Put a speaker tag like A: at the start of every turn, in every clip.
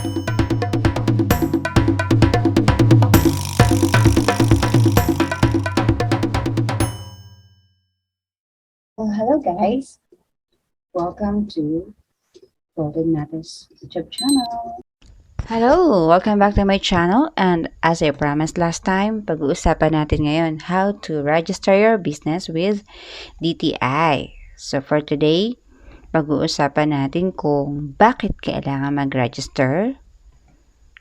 A: Well, hello guys. Welcome to Golden Matters YouTube channel.
B: Hello! Welcome back to my channel, and as I promised last time, pag-uusapan natin ngayon how to register your business with DTI. So for today, pag-uusapan natin kung bakit kailangan mag-register,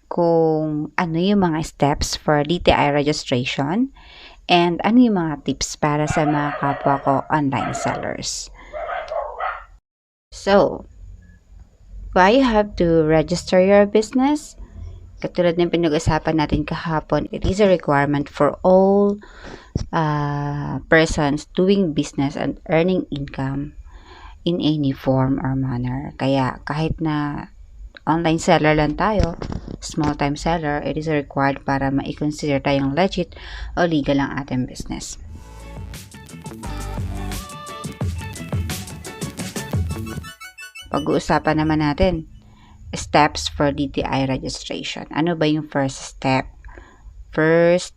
B: kung ano yung mga steps for DTI registration, and ano yung mga tips para sa mga kapwa ko online sellers. So, why you have to register your business? Katulad ng pinag-usapan natin kahapon, it is a requirement for all persons doing business and earning income in any form or manner. Kaya kahit na online seller lang tayo, small time seller, it is required para ma-consider tayong legit o legal ang ating business. Pag-uusapan naman natin, steps for DTI registration. Ano ba yung first step? First,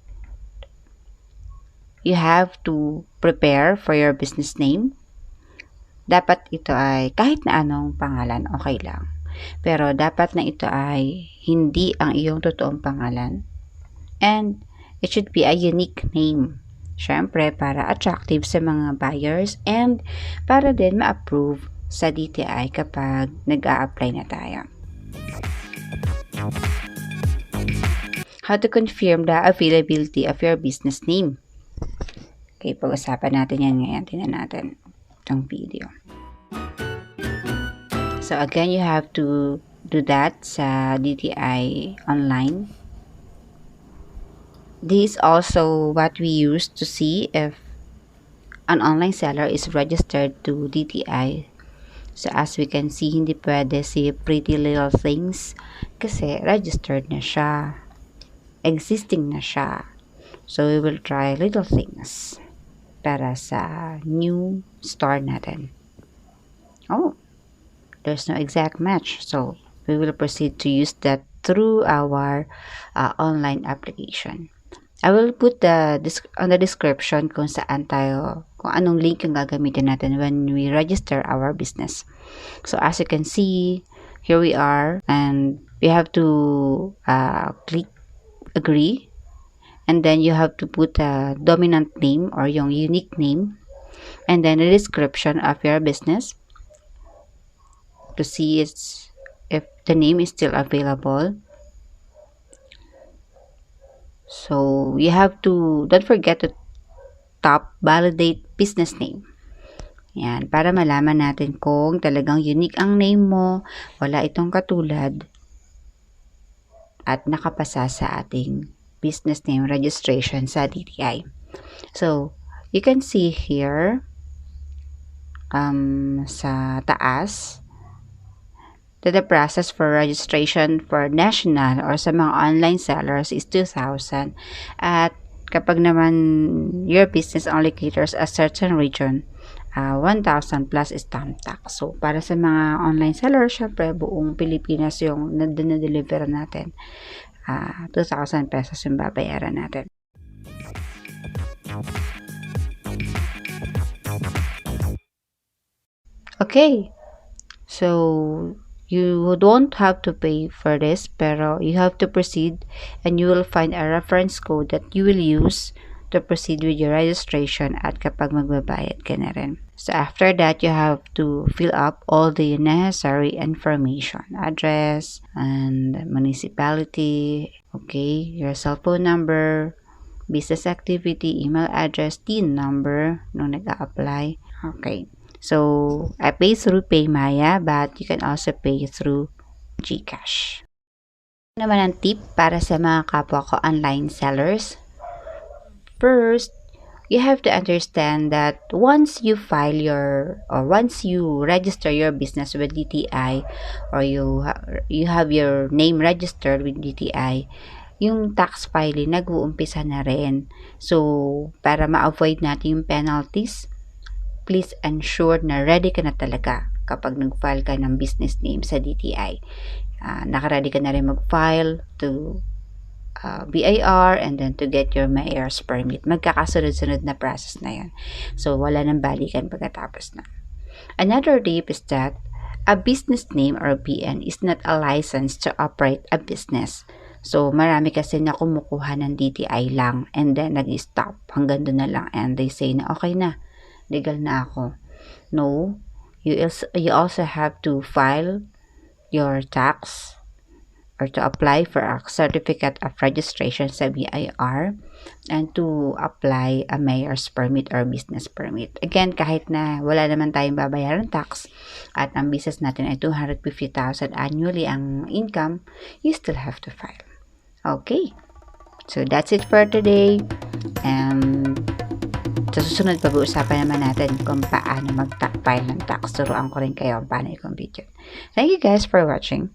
B: you have to prepare for your business name. Dapat ito ay kahit na anong pangalan, okay lang. Pero dapat na ito ay hindi ang iyong totoong pangalan. And it should be a unique name. Syempre, para attractive sa mga buyers and para din ma-approve sa DTI kapag nag-a-apply na tayo. How to confirm the availability of your business name. Okay, pag-usapan natin yan ngayon. Tingnan natin itong video. So again, you have to do that sa DTI Online. This is also what we use to see if an online seller is registered to DTI. So as we can see, hindi pwede si Pretty Little Things kasi registered na siya. Existing na siya. So we will try Little Things para sa new store natin. Oh, there's no exact match. So we will proceed to use that through our online application. I will put on the description kung saan tayo, kung anong link yung gagamitin natin when we register our business. So as you can see, here we are, and we have to click agree, and then you have to put a dominant name or yung unique name, and then a description of your business to see if the name is still available. So you have to, don't forget to tap validate business name. Yan, para malaman natin kung talagang unique ang name mo, wala itong katulad, at nakapasa sa ating business name registration sa DTI. So, you can see here, sa taas, that the process for registration for national or sa mga online sellers is 2,000. At kapag naman your business only caters a certain region, 1,000 plus stamp tax. So, para sa mga online sellers, syempre, buong Pilipinas yung na-deliver natin. 2,000 pesos yung babayaran natin. Okay. So, you don't have to pay for this, pero you have to proceed, and you will find a reference code that you will use to proceed with your registration at kapag magbabayad ka na rin. So after that, you have to fill up all the necessary information, address and municipality, okay, your cell phone number, business activity, email address, TIN number nung nag-a-apply. Okay. So, I pay through PayMaya, but you can also pay through GCash. Ano naman ang tip para sa mga kapwa ko online sellers? First, you have to understand that once you once you register your business with DTI, or you have your name registered with DTI, yung tax filing nag-uumpisa na rin. So, para ma-avoid natin yung penalties, please ensure na ready ka na talaga kapag nag-file ka ng business name sa DTI. Nakaready ka na rin mag-file to BIR and then to get your mayor's permit. Magkakasunod-sunod na process na yan. So, wala nang balikan pagkatapos na. Another tip is that a business name or BN is not a license to operate a business. So, marami kasi na kumukuha ng DTI lang and then nag-stop. Hanggang doon na lang and they say na okay na, legal na ako. No, you also have to file your tax or to apply for a certificate of registration sa BIR and to apply a mayor's permit or business permit. Again, kahit na wala naman tayong babayaran tax at ang business natin ay 250,000 annually ang income, you still have to file. Okay, so that's it for today. And sa susunod, pag-uusapan naman natin kung paano mag-file ng tax. Turuan ko rin kayo paano i-compute yun. Thank you guys for watching.